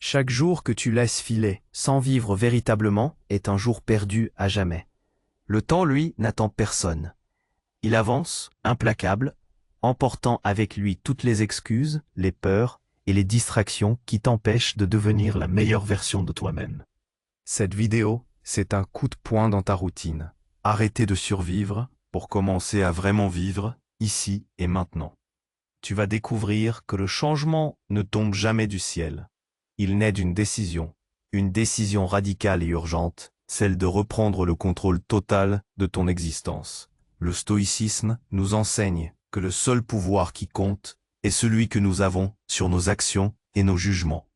Chaque jour que tu laisses filer, sans vivre véritablement, est un jour perdu à jamais. Le temps, lui, n'attend personne. Il avance, implacable, emportant avec lui toutes les excuses, les peurs et les distractions qui t'empêchent de devenir la meilleure version de toi-même. Cette vidéo, c'est un coup de poing dans ta routine. Arrêtez de survivre pour commencer à vraiment vivre, ici et maintenant. Tu vas découvrir que le changement ne tombe jamais du ciel. Il naît d'une décision, une décision radicale et urgente, celle de reprendre le contrôle total de ton existence. Le stoïcisme nous enseigne que le seul pouvoir qui compte est celui que nous avons sur nos actions et nos jugements.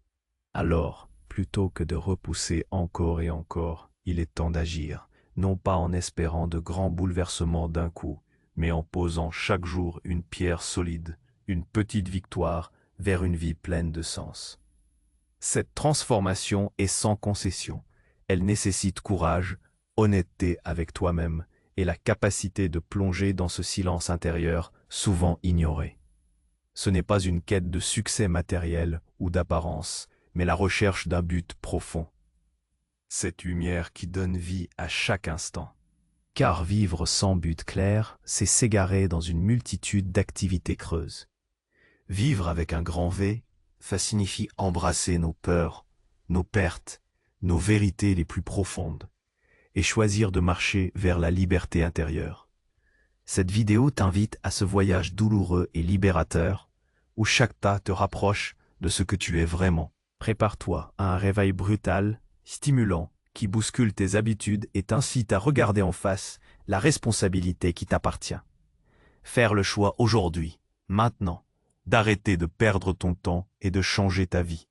Alors, plutôt que de repousser encore et encore, il est temps d'agir, non pas en espérant de grands bouleversements d'un coup, mais en posant chaque jour une pierre solide, une petite victoire vers une vie pleine de sens. Cette transformation est sans concession. Elle nécessite courage, honnêteté avec toi-même et la capacité de plonger dans ce silence intérieur souvent ignoré. Ce n'est pas une quête de succès matériel ou d'apparence, mais la recherche d'un but profond. Cette lumière qui donne vie à chaque instant. Car vivre sans but clair, c'est s'égarer dans une multitude d'activités creuses. Vivre avec un grand V, ça signifie embrasser nos peurs, nos pertes, nos vérités les plus profondes, et choisir de marcher vers la liberté intérieure. Cette vidéo t'invite à ce voyage douloureux et libérateur, où chaque pas te rapproche de ce que tu es vraiment. Prépare-toi à un réveil brutal, stimulant, qui bouscule tes habitudes et t'incite à regarder en face la responsabilité qui t'appartient. Faire le choix aujourd'hui, maintenant, d'arrêter de perdre ton temps et de changer ta vie.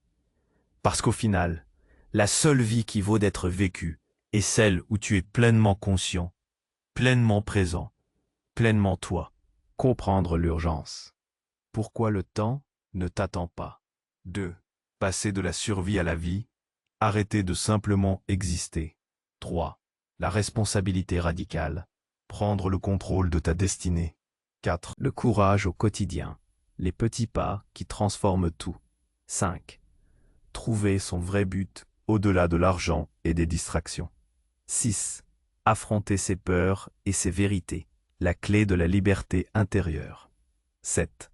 Parce qu'au final, la seule vie qui vaut d'être vécue est celle où tu es pleinement conscient, pleinement présent, pleinement toi. Comprendre l'urgence. Pourquoi le temps ne t'attend pas. 2. Passer de la survie à la vie. Arrêter de simplement exister. 3. La responsabilité radicale. Prendre le contrôle de ta destinée. 4. Le courage au quotidien. Les petits pas qui transforment tout. 5. Trouver son vrai but au-delà de l'argent et des distractions. 6. Affronter ses peurs et ses vérités. La clé de la liberté intérieure. 7.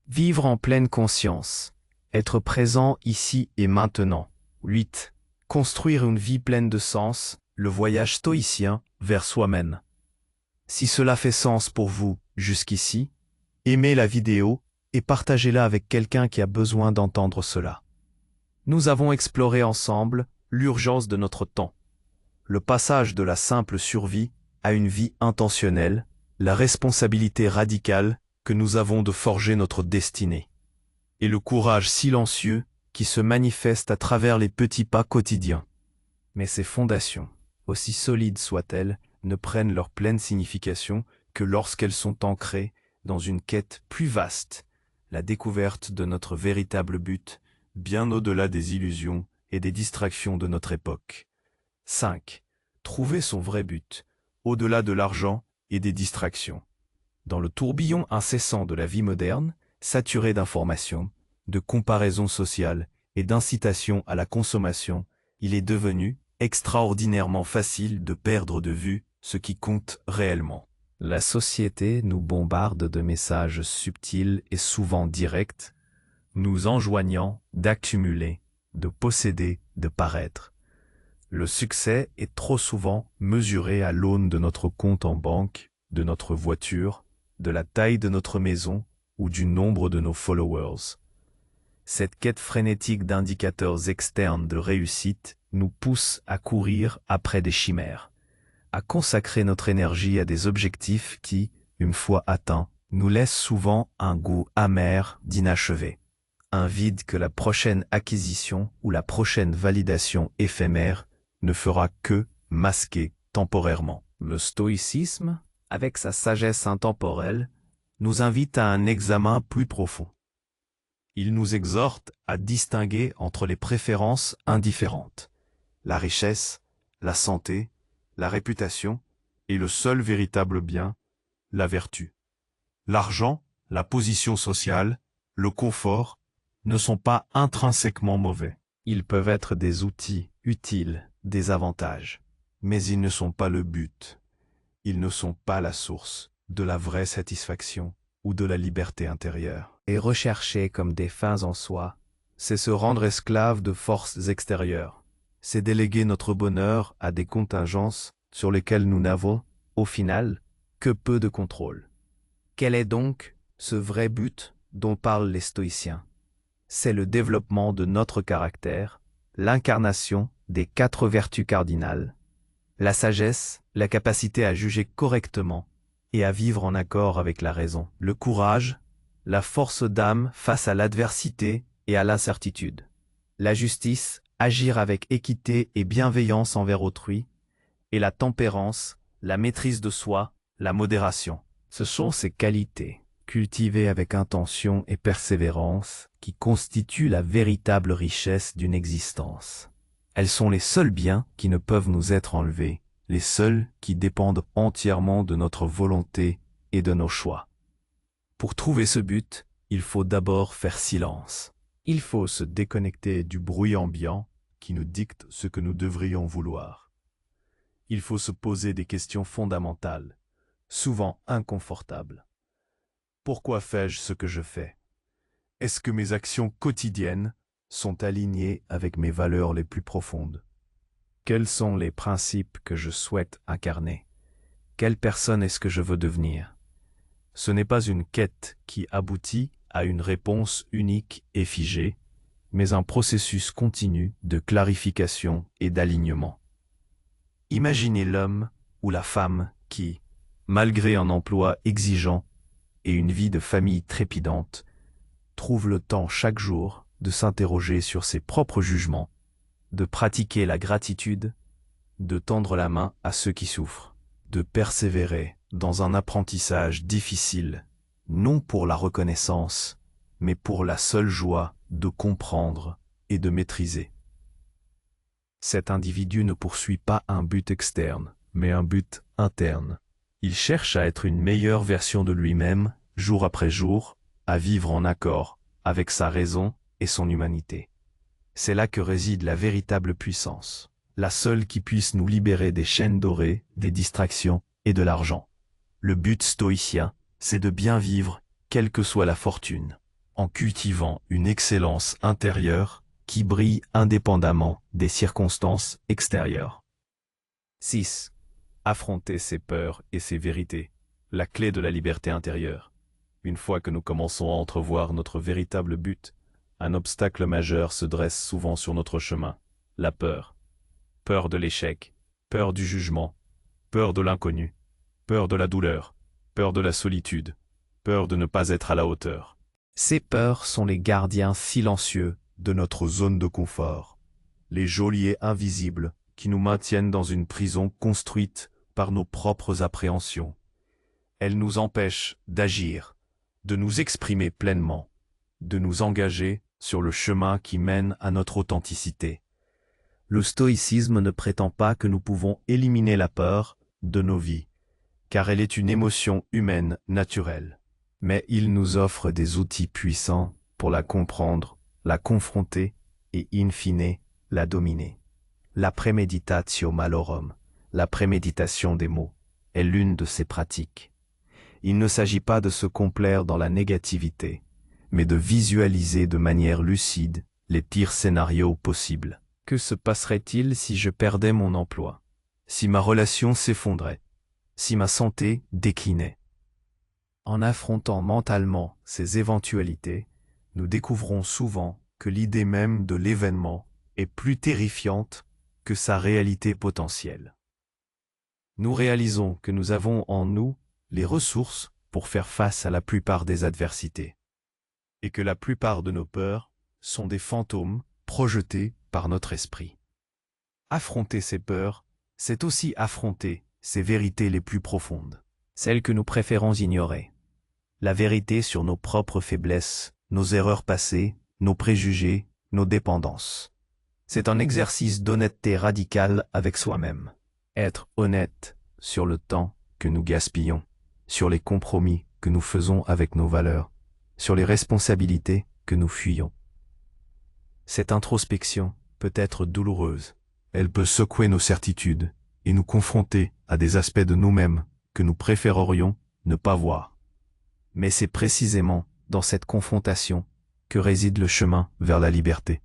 Vivre en pleine conscience. Être présent ici et maintenant. 8. Construire une vie pleine de sens, le voyage stoïcien vers soi-même. Si cela fait sens pour vous jusqu'ici, aimez la vidéo et partagez-la avec quelqu'un qui a besoin d'entendre cela. Nous avons exploré ensemble l'urgence de notre temps, le passage de la simple survie à une vie intentionnelle, la responsabilité radicale que nous avons de forger notre destinée, et le courage silencieux qui se manifeste à travers les petits pas quotidiens. Mais ces fondations, aussi solides soient-elles, ne prennent leur pleine signification que lorsqu'elles sont ancrées dans une quête plus vaste, la découverte de notre véritable but, bien au-delà des illusions et des distractions de notre époque. 5. Trouver son vrai but, au-delà de l'argent et des distractions. Dans le tourbillon incessant de la vie moderne, saturé d'informations, de comparaisons sociales et d'incitation à la consommation, il est devenu extraordinairement facile de perdre de vue ce qui compte réellement. La société nous bombarde de messages subtils et souvent directs, nous enjoignant d'accumuler, de posséder, de paraître. Le succès est trop souvent mesuré à l'aune de notre compte en banque, de notre voiture, de la taille de notre maison ou du nombre de nos followers. Cette quête frénétique d'indicateurs externes de réussite nous pousse à courir après des chimères, à consacrer notre énergie à des objectifs qui, une fois atteints, nous laissent souvent un goût amer d'inachevé, un vide que la prochaine acquisition ou la prochaine validation éphémère ne fera que masquer temporairement. Le stoïcisme, avec sa sagesse intemporelle, nous invite à un examen plus profond. Il nous exhorte à distinguer entre les préférences indifférentes, la richesse, la santé, la réputation et le seul véritable bien, la vertu. L'argent, la position sociale, le confort ne sont pas intrinsèquement mauvais. Ils peuvent être des outils utiles, des avantages, mais ils ne sont pas le but. Ils ne sont pas la source de la vraie satisfaction ou de la liberté intérieure. Et rechercher comme des fins en soi, c'est se rendre esclave de forces extérieures. C'est déléguer notre bonheur à des contingences sur lesquelles nous n'avons, au final, que peu de contrôle. Quel est donc ce vrai but dont parlent les stoïciens? C'est le développement de notre caractère, l'incarnation des 4 vertus cardinales, la sagesse, la capacité à juger correctement et à vivre en accord avec la raison, le courage, la force d'âme face à l'adversité et à l'incertitude, la justice, agir avec équité et bienveillance envers autrui, et la tempérance, la maîtrise de soi, la modération. Ce sont ces qualités, cultivées avec intention et persévérance, qui constituent la véritable richesse d'une existence. Elles sont les seuls biens qui ne peuvent nous être enlevés, les seuls qui dépendent entièrement de notre volonté et de nos choix. Pour trouver ce but, il faut d'abord faire silence. Il faut se déconnecter du bruit ambiant qui nous dicte ce que nous devrions vouloir. Il faut se poser des questions fondamentales, souvent inconfortables. Pourquoi fais-je ce que je fais? Est-ce que mes actions quotidiennes sont alignées avec mes valeurs les plus profondes? Quels sont les principes que je souhaite incarner? Quelle personne est-ce que je veux devenir? Ce n'est pas une quête qui aboutit à une réponse unique et figée, mais un processus continu de clarification et d'alignement. Imaginez l'homme ou la femme qui, malgré un emploi exigeant et une vie de famille trépidante, trouve le temps chaque jour de s'interroger sur ses propres jugements, de pratiquer la gratitude, de tendre la main à ceux qui souffrent, de persévérer dans un apprentissage difficile, non pour la reconnaissance, mais pour la seule joie de comprendre et de maîtriser. Cet individu ne poursuit pas un but externe, mais un but interne. Il cherche à être une meilleure version de lui-même, jour après jour, à vivre en accord avec sa raison et son humanité. C'est là que réside la véritable puissance, la seule qui puisse nous libérer des chaînes dorées, des distractions et de l'argent. Le but stoïcien, c'est de bien vivre, quelle que soit la fortune, en cultivant une excellence intérieure qui brille indépendamment des circonstances extérieures. 6. Affronter ses peurs et ses vérités, la clé de la liberté intérieure. Une fois que nous commençons à entrevoir notre véritable but, un obstacle majeur se dresse souvent sur notre chemin, la peur. Peur de l'échec, peur du jugement, peur de l'inconnu, peur de la douleur, peur de la solitude, peur de ne pas être à la hauteur. Ces peurs sont les gardiens silencieux de notre zone de confort, les geôliers invisibles qui nous maintiennent dans une prison construite par nos propres appréhensions. Elles nous empêchent d'agir, de nous exprimer pleinement, de nous engager sur le chemin qui mène à notre authenticité. Le stoïcisme ne prétend pas que nous pouvons éliminer la peur de nos vies, car elle est une émotion humaine naturelle. Mais il nous offre des outils puissants pour la comprendre, la confronter et, in fine, la dominer. La premeditatio malorum, la préméditation des mots, est l'une de ces pratiques. Il ne s'agit pas de se complaire dans la négativité, mais de visualiser de manière lucide les pires scénarios possibles. Que se passerait-il si je perdais mon emploi? Si ma relation s'effondrait? Si ma santé déclinait? En affrontant mentalement ces éventualités, nous découvrons souvent que l'idée même de l'événement est plus terrifiante que sa réalité potentielle. Nous réalisons que nous avons en nous les ressources pour faire face à la plupart des adversités, et que la plupart de nos peurs sont des fantômes projetés par notre esprit. Affronter ces peurs, c'est aussi affronter ces vérités les plus profondes, celles que nous préférons ignorer. La vérité sur nos propres faiblesses, nos erreurs passées, nos préjugés, nos dépendances. C'est un exercice d'honnêteté radicale avec soi-même. Être honnête sur le temps que nous gaspillons, sur les compromis que nous faisons avec nos valeurs, sur les responsabilités que nous fuyons. Cette introspection peut être douloureuse. Elle peut secouer nos certitudes et nous confronter à des aspects de nous-mêmes que nous préférerions ne pas voir. Mais c'est précisément dans cette confrontation que réside le chemin vers la liberté.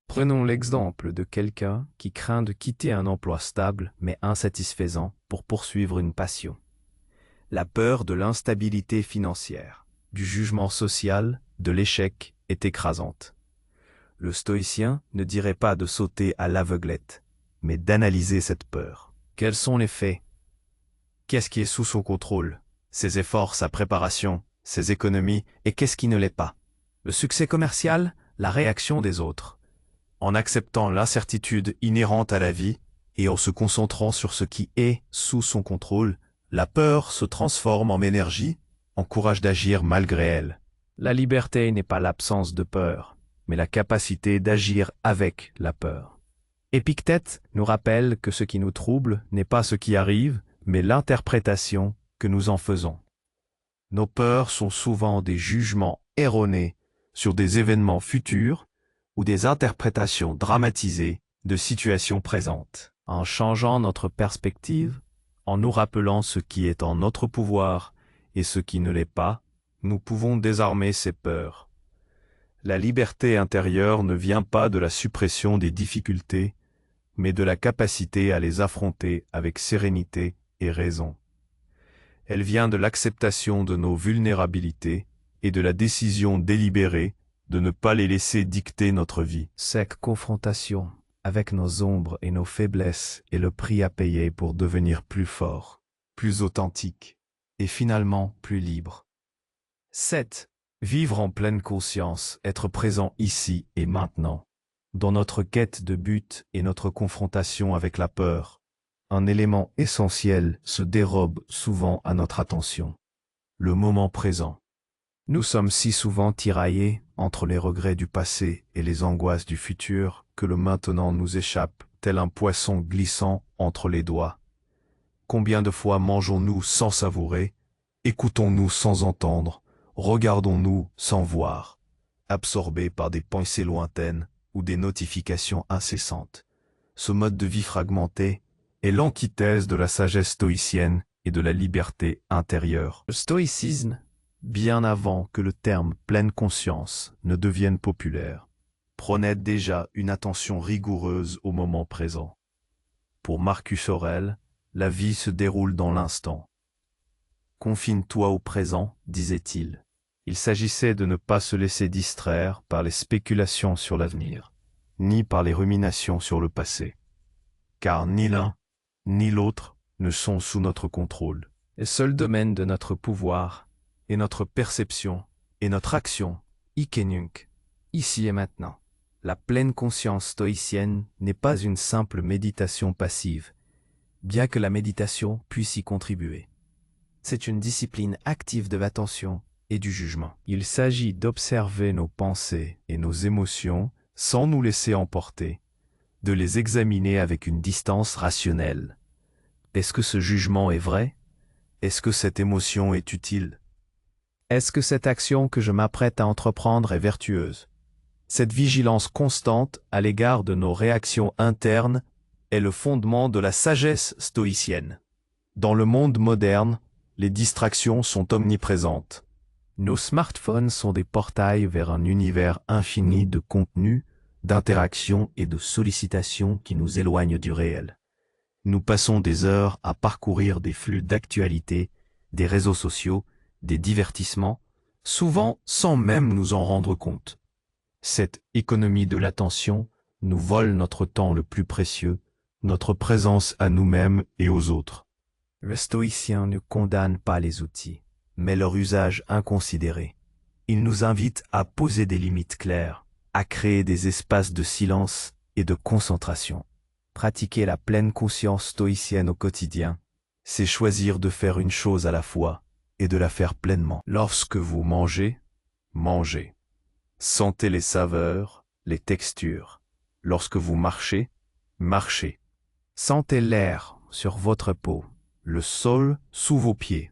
Prenons l'exemple de quelqu'un qui craint de quitter un emploi stable mais insatisfaisant pour poursuivre une passion. La peur de l'instabilité financière, du jugement social, de l'échec est écrasante. Le stoïcien ne dirait pas de sauter à l'aveuglette, mais d'analyser cette peur. Quels sont les faits? Qu'est-ce qui est sous son contrôle? Ses efforts, sa préparation, ses économies, et qu'est-ce qui ne l'est pas? Le succès commercial, la réaction des autres. En acceptant l'incertitude inhérente à la vie et en se concentrant sur ce qui est sous son contrôle, la peur se transforme en énergie, en courage d'agir malgré elle. La liberté n'est pas l'absence de peur, mais la capacité d'agir avec la peur. Épictète nous rappelle que ce qui nous trouble n'est pas ce qui arrive, mais l'interprétation que nous en faisons. Nos peurs sont souvent des jugements erronés sur des événements futurs ou des interprétations dramatisées de situations présentes. En changeant notre perspective, en nous rappelant ce qui est en notre pouvoir et ce qui ne l'est pas, nous pouvons désarmer ces peurs. La liberté intérieure ne vient pas de la suppression des difficultés, mais de la capacité à les affronter avec sérénité et raison. Elle vient de l'acceptation de nos vulnérabilités et de la décision délibérée de ne pas les laisser dicter notre vie. Cette confrontation avec nos ombres et nos faiblesses est le prix à payer pour devenir plus fort, plus authentique et finalement plus libre. 7. Vivre en pleine conscience, être présent ici et maintenant. Dans notre quête de but et notre confrontation avec la peur, un élément essentiel se dérobe souvent à notre attention. Le moment présent. Nous sommes si souvent tiraillés entre les regrets du passé et les angoisses du futur que le maintenant nous échappe, tel un poisson glissant entre les doigts. Combien de fois mangeons-nous sans savourer, écoutons-nous sans entendre, regardons-nous sans voir, absorbés par des pensées lointaines ou des notifications incessantes. Ce mode de vie fragmenté est l'antithèse de la sagesse stoïcienne et de la liberté intérieure. Le stoïcisme, bien avant que le terme « pleine conscience » ne devienne populaire, prônait déjà une attention rigoureuse au moment présent. Pour Marcus Aurèle, la vie se déroule dans l'instant. « Confine-toi au présent », disait-il. Il s'agissait de ne pas se laisser distraire par les spéculations sur l'avenir, ni par les ruminations sur le passé. Car ni l'un, ni l'autre ne sont sous notre contrôle. Les seuls domaines de notre pouvoir et notre perception et notre action, ikenunk, ici et maintenant. La pleine conscience stoïcienne n'est pas une simple méditation passive, bien que la méditation puisse y contribuer. C'est une discipline active de l'attention et du jugement. Il s'agit d'observer nos pensées et nos émotions sans nous laisser emporter, de les examiner avec une distance rationnelle. Est-ce que ce jugement est vrai? Est-ce que cette émotion est utile? Est-ce que cette action que je m'apprête à entreprendre est vertueuse? Cette vigilance constante à l'égard de nos réactions internes est le fondement de la sagesse stoïcienne. Dans le monde moderne, les distractions sont omniprésentes. Nos smartphones sont des portails vers un univers infini de contenus, d'interactions et de sollicitations qui nous éloignent du réel. Nous passons des heures à parcourir des flux d'actualités, des réseaux sociaux, des divertissements, souvent sans même nous en rendre compte. Cette économie de l'attention nous vole notre temps le plus précieux, notre présence à nous-mêmes et aux autres. Le stoïcien ne condamne pas les outils, mais leur usage inconsidéré. Il nous invite à poser des limites claires, à créer des espaces de silence et de concentration. Pratiquer la pleine conscience stoïcienne au quotidien, c'est choisir de faire une chose à la fois et de la faire pleinement. Lorsque vous mangez, mangez. Sentez les saveurs, les textures. Lorsque vous marchez, marchez. Sentez l'air sur votre peau, le sol sous vos pieds.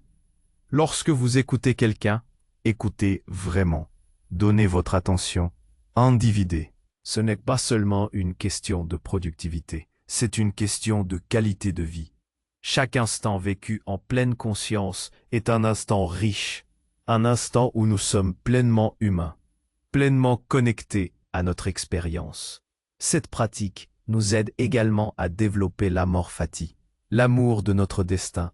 Lorsque vous écoutez quelqu'un, écoutez vraiment. Donnez votre attention individu. Ce n'est pas seulement une question de productivité, c'est une question de qualité de vie. Chaque instant vécu en pleine conscience est un instant riche, un instant où nous sommes pleinement humains, pleinement connectés à notre expérience. Cette pratique nous aide également à développer l'amor fati, l'amour de notre destin,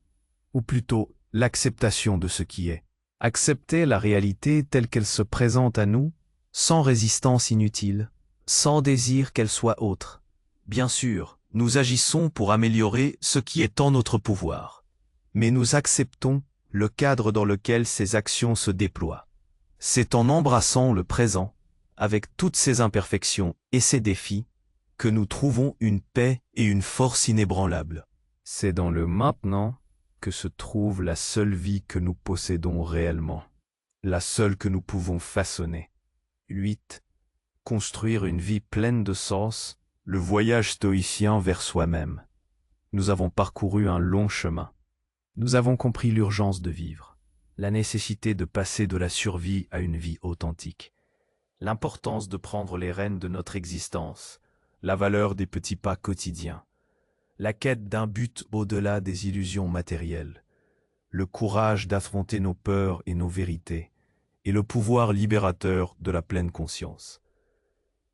ou plutôt l'acceptation de ce qui est. Accepter la réalité telle qu'elle se présente à nous, sans résistance inutile, sans désir qu'elle soit autre. Bien sûr, nous agissons pour améliorer ce qui est en notre pouvoir. Mais nous acceptons le cadre dans lequel ces actions se déploient. C'est en embrassant le présent, avec toutes ses imperfections et ses défis, que nous trouvons une paix et une force inébranlables. C'est dans le maintenant que se trouve la seule vie que nous possédons réellement, la seule que nous pouvons façonner. 8. Construire une vie pleine de sens, le voyage stoïcien vers soi-même. Nous avons parcouru un long chemin. Nous avons compris l'urgence de vivre, la nécessité de passer de la survie à une vie authentique, l'importance de prendre les rênes de notre existence, la valeur des petits pas quotidiens, la quête d'un but au-delà des illusions matérielles, le courage d'affronter nos peurs et nos vérités, et le pouvoir libérateur de la pleine conscience.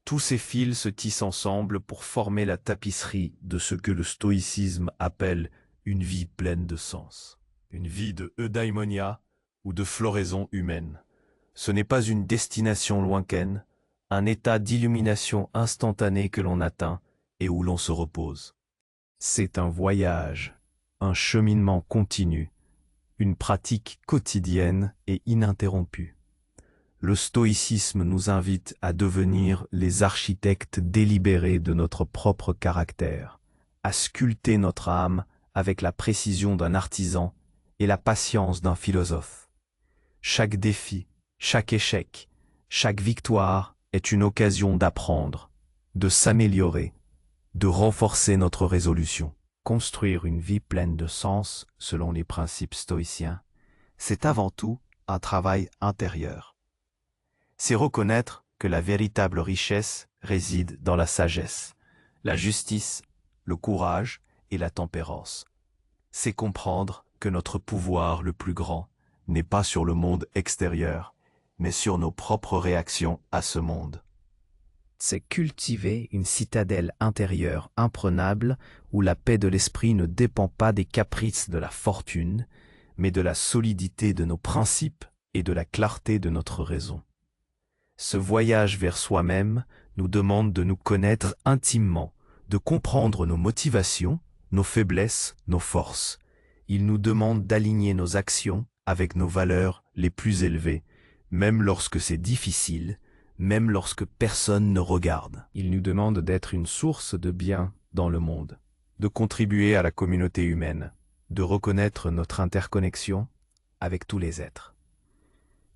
Tous ces fils se tissent ensemble pour former la tapisserie de ce que le stoïcisme appelle une vie pleine de sens. Une vie de eudaimonia ou de floraison humaine. Ce n'est pas une destination lointaine, un état d'illumination instantanée que l'on atteint et où l'on se repose. C'est un voyage, un cheminement continu, une pratique quotidienne et ininterrompue. Le stoïcisme nous invite à devenir les architectes délibérés de notre propre caractère, à sculpter notre âme avec la précision d'un artisan et la patience d'un philosophe. Chaque défi, chaque échec, chaque victoire est une occasion d'apprendre, de s'améliorer, de renforcer notre résolution. Construire une vie pleine de sens, selon les principes stoïciens, c'est avant tout un travail intérieur. C'est reconnaître que la véritable richesse réside dans la sagesse, la justice, le courage et la tempérance. C'est comprendre que notre pouvoir le plus grand n'est pas sur le monde extérieur, mais sur nos propres réactions à ce monde. C'est cultiver une citadelle intérieure imprenable où la paix de l'esprit ne dépend pas des caprices de la fortune, mais de la solidité de nos principes et de la clarté de notre raison. Ce voyage vers soi-même nous demande de nous connaître intimement, de comprendre nos motivations, nos faiblesses, nos forces. Il nous demande d'aligner nos actions avec nos valeurs les plus élevées, même lorsque c'est difficile, même lorsque personne ne regarde. Il nous demande d'être une source de bien dans le monde, de contribuer à la communauté humaine, de reconnaître notre interconnexion avec tous les êtres.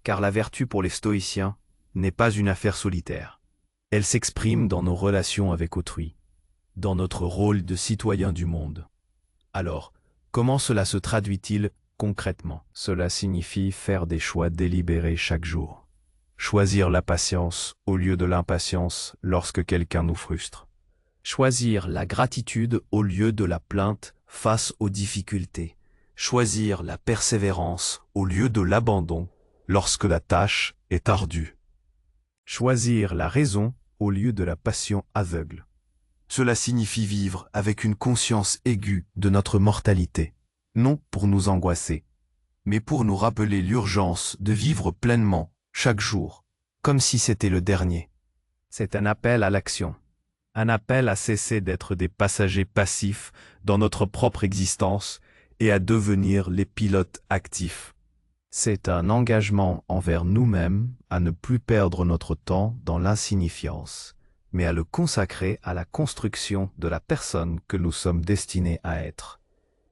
Car la vertu pour les stoïciens n'est pas une affaire solitaire. Elle s'exprime dans nos relations avec autrui, dans notre rôle de citoyen du monde. Alors, comment cela se traduit-il concrètement? Cela signifie faire des choix délibérés chaque jour. Choisir la patience au lieu de l'impatience lorsque quelqu'un nous frustre. Choisir la gratitude au lieu de la plainte face aux difficultés. Choisir la persévérance au lieu de l'abandon lorsque la tâche est ardue. Choisir la raison au lieu de la passion aveugle. Cela signifie vivre avec une conscience aiguë de notre mortalité, non pour nous angoisser, mais pour nous rappeler l'urgence de vivre pleinement, chaque jour, comme si c'était le dernier. C'est un appel à l'action, un appel à cesser d'être des passagers passifs dans notre propre existence et à devenir les pilotes actifs. C'est un engagement envers nous-mêmes à ne plus perdre notre temps dans l'insignifiance, mais à le consacrer à la construction de la personne que nous sommes destinés à être.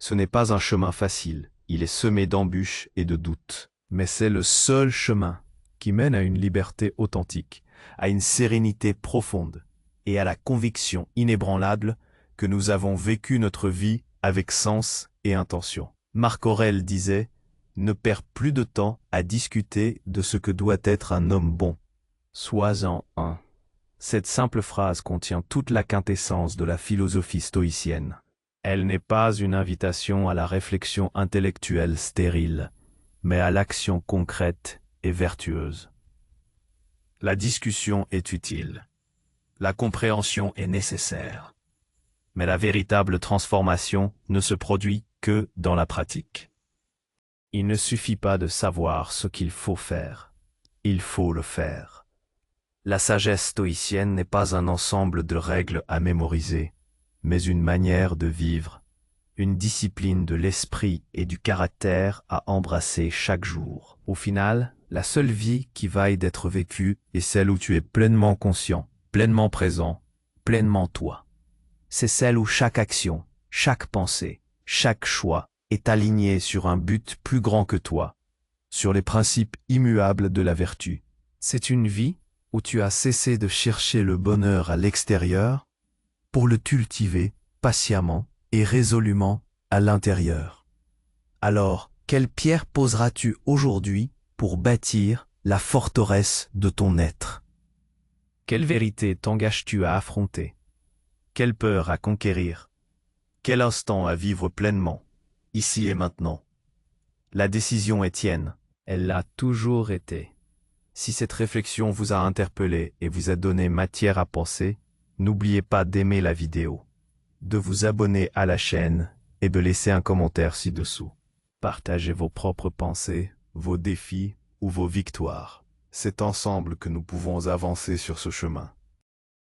Ce n'est pas un chemin facile, il est semé d'embûches et de doutes, mais c'est le seul chemin qui mène à une liberté authentique, à une sérénité profonde et à la conviction inébranlable que nous avons vécu notre vie avec sens et intention. Marc Aurèle disait « Ne perds plus de temps à discuter de ce que doit être un homme bon. Sois-en un. » Cette simple phrase contient toute la quintessence de la philosophie stoïcienne. Elle n'est pas une invitation à la réflexion intellectuelle stérile, mais à l'action concrète et vertueuse. La discussion est utile. La compréhension est nécessaire. Mais la véritable transformation ne se produit que dans la pratique. Il ne suffit pas de savoir ce qu'il faut faire. Il faut le faire. La sagesse stoïcienne n'est pas un ensemble de règles à mémoriser, mais une manière de vivre, une discipline de l'esprit et du caractère à embrasser chaque jour. Au final, la seule vie qui vaille d'être vécue est celle où tu es pleinement conscient, pleinement présent, pleinement toi. C'est celle où chaque action, chaque pensée, chaque choix est aligné sur un but plus grand que toi, sur les principes immuables de la vertu. C'est une vie où tu as cessé de chercher le bonheur à l'extérieur pour le cultiver patiemment et résolument à l'intérieur. Alors, quelle pierre poseras-tu aujourd'hui pour bâtir la forteresse de ton être? Quelle vérité t'engages-tu à affronter? Quelle peur à conquérir? Quel instant à vivre pleinement, ici et maintenant? La décision est tienne, elle l'a toujours été. Si cette réflexion vous a interpellé et vous a donné matière à penser, n'oubliez pas d'aimer la vidéo, de vous abonner à la chaîne et de laisser un commentaire ci-dessous. Partagez vos propres pensées, vos défis ou vos victoires. C'est ensemble que nous pouvons avancer sur ce chemin.